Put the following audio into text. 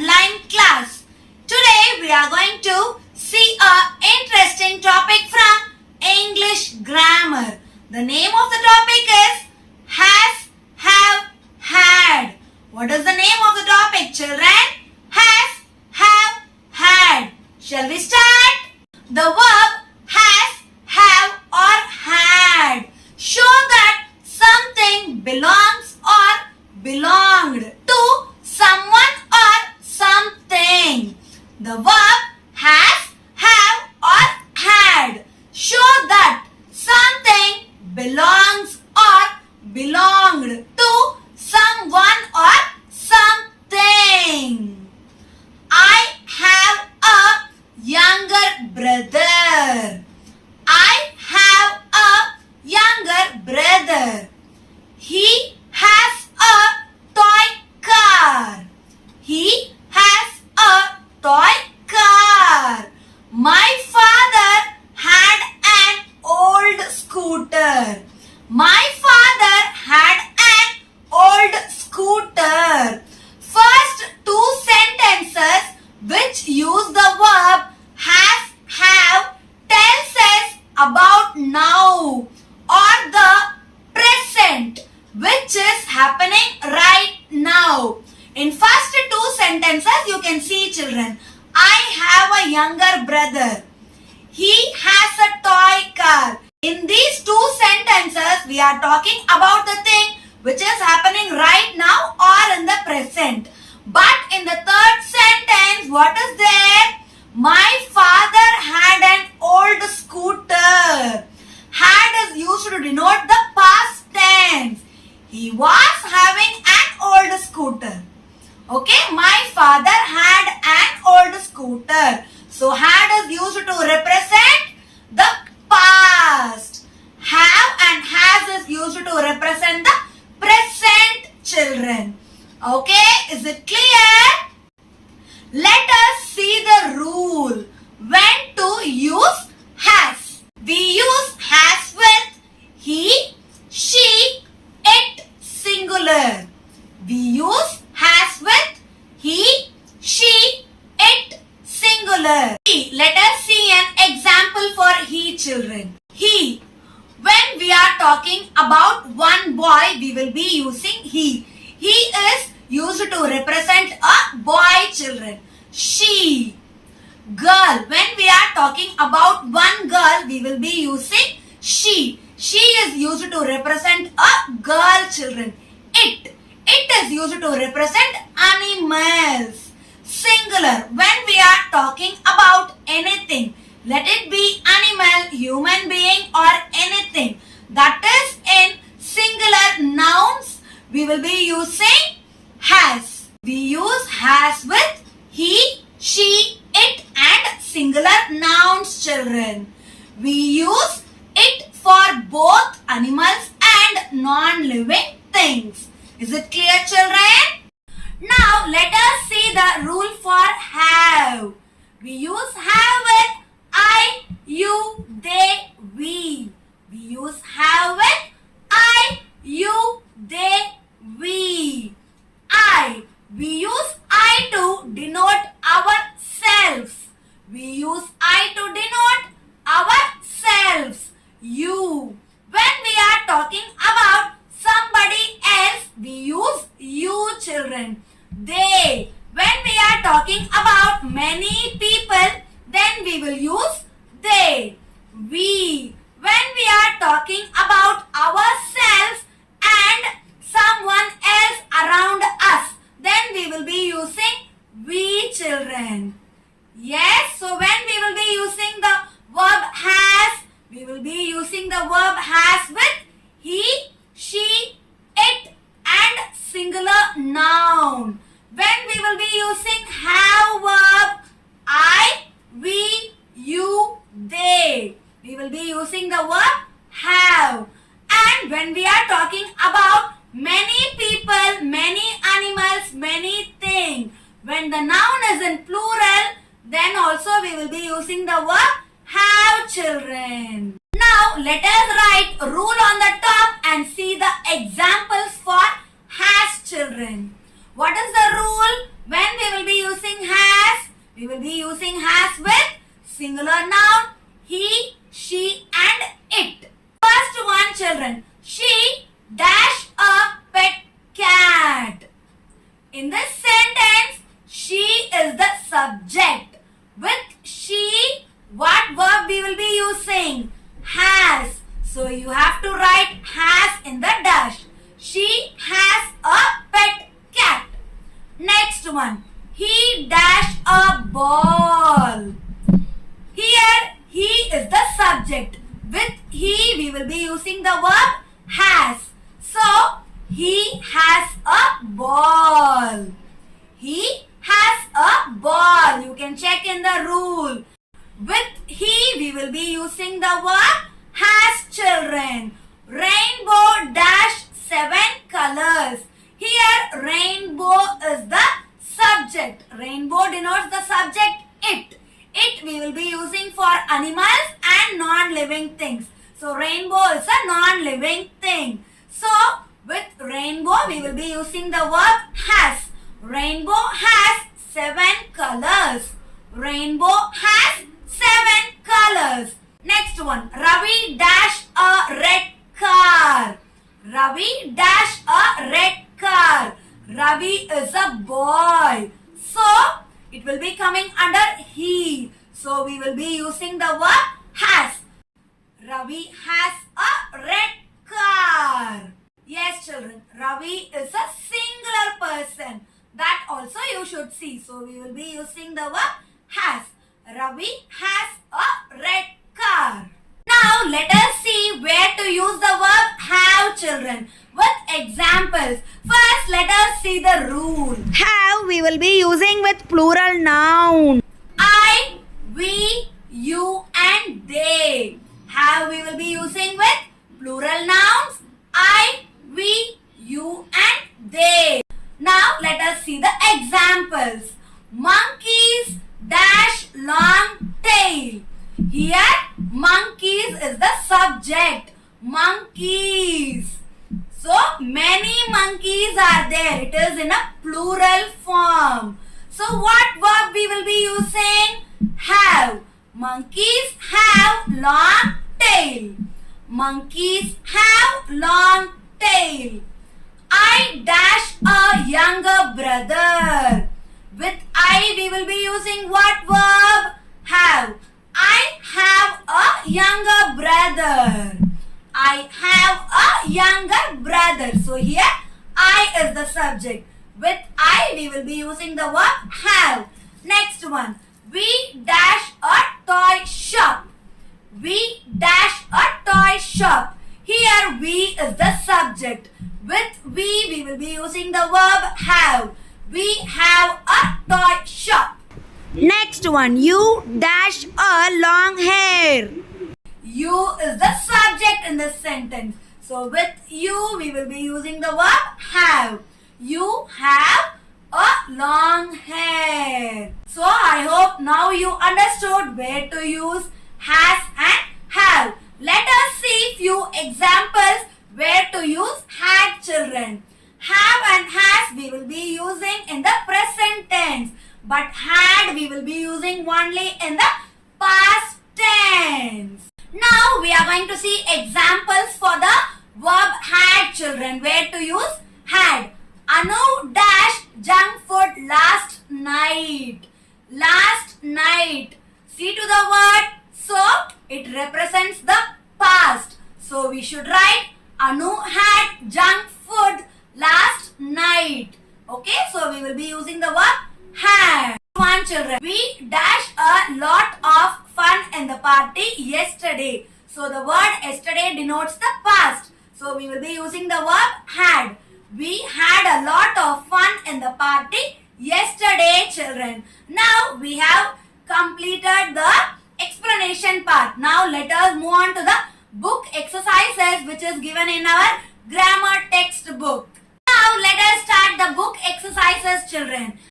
online class. Today we are going to see a interesting topic from English grammar. The name of the topic is has, have, had. What is the name of the topic, children? Has, have, had. Shall we start? The verb has, have or had show that something belongs or belonged to someone or something. The verb has, have or had show that something belongs or belonged to someone or something. I have a younger brother. I have a younger brother. He has a toy car. He has a toy car. My father had an old scooter. My father had an old scooter. First two sentences which use the verb has, have tells us about now or the present which is happening right now. In first two sentences you can see, children, I have a younger brother. He has a toy car. In these two sentences we are talking about the thing which is happening right now or in the present. But in the third sentence, what is there? My father had an old scooter. Had is used to denote the past tense. He was having an old scooter. Okay, my father had an old scooter. So had is used to represent the past. Have and has is used to represent the present, children. Okay, is it clear? Let us see the rule when to use has. We use has with he, she, it singular. We use has with he, she, it singular. Let us see an example for he, children. He. When we are talking about one boy, we will be using he. He is used to represent a boy, children. She. Girl. When we are talking about one girl, we will be using she. She is used to represent a girl, children. It. It is used to represent animals. Singular. When we are talking about anything, let it be animal, human being or anything that is in singular nouns, we will be using has. We use has with he, she, it and singular nouns, children. We use it for both animals and non-living things. Is it clear, children? Now let us see the rule for have. We use have with I, you, they, we. We use have with I, you, they, we. I. We use I to denote ourselves. We use I to denote ourselves. You. When we are talking about somebody else, we use you, children. They. When we are talking about many people, then we will use they. We. When we are talking about ourselves and someone else around us, then we will be using we, children. Yes, so when we will be using the verb has, we will be using the verb has with he, she, it and singular noun. When we will be using have verb I, we, you, they, we will be using the verb have. And when we are talking about many people, many animals, many things, when the noun is in plural, then also we will be using the verb have, children. Now let us write rule on the top and see the examples for has, children. What is the rule when we will be using plural noun, he, she and it. First one, children. She dash a pet cat. In this sentence, she is the subject. With she, what verb we will be using? Has. So you have to write has in the dash. She has a pet cat. Next one. He dash a ball. Here, he is the subject. With he, we will be using the verb has. So, he has a ball. He has a ball. You can check in the rule. With he, we will be using the verb has, children. Rainbow dash 7 colors. Here, rainbow is the subject. Rainbow denotes the subject it. It we will be using for animals and non-living things. So, rainbow is a non-living thing. So, with rainbow, we will be using the verb has. Rainbow has 7 colors. Rainbow has 7 colors. Next one. Ravi dash a red car. Ravi dash a red car. Ravi is a boy. So, it will be coming under he. So, we will be using the verb has. Ravi has a red car. Yes, children. Ravi is a singular person. That also you should see. So, we will be using the verb has. Ravi has a red car. Now, let us see where to use the verb have, children, with examples. First, let us see the rule. Have we will be using with plural noun. I, we, you and they. Have we will be using with plural nouns. I, we, you and they. Now let us see the examples. Monkeys dash long tail. Here monkeys is the subject. Monkeys. So many monkeys are there. It is in a plural form. So what verb we will be using? Have. Monkeys have long tail. Monkeys have long tail. I dash a younger brother. With I we will be using what verb? Have. I have a younger brother. I have a younger brother. So here I is the subject. With I we will be using the verb have. Next one. We dash a toy shop. We dash a toy shop. Here we is the subject. With we will be using the verb have. We have a toy shop. Next one. You dash a long hair. You is the subject in this sentence. So with you we will be using the verb have. You have a long hair. So I hope now you understood where to use has and have. Let us see few examples where to use had, children. Have and has we will be using in the present tense. But had we will be using only in the past tense. Now we are going to see examples for the verb had, children. Where to use had. Anu dash junk food last night. Last night. See to the word. So it represents the past. So we should write Anu had junk food last night. Okay, so we will be using the verb had. One, children. We dash a lot of fun in the party yesterday. So the word yesterday denotes the past. So we will be using the verb had. We had a lot of fun in the party yesterday, children. Now we have completed the explanation part. Now let us move on to the book exercises which is given in our grammar textbook. Now let us start the book exercises, children.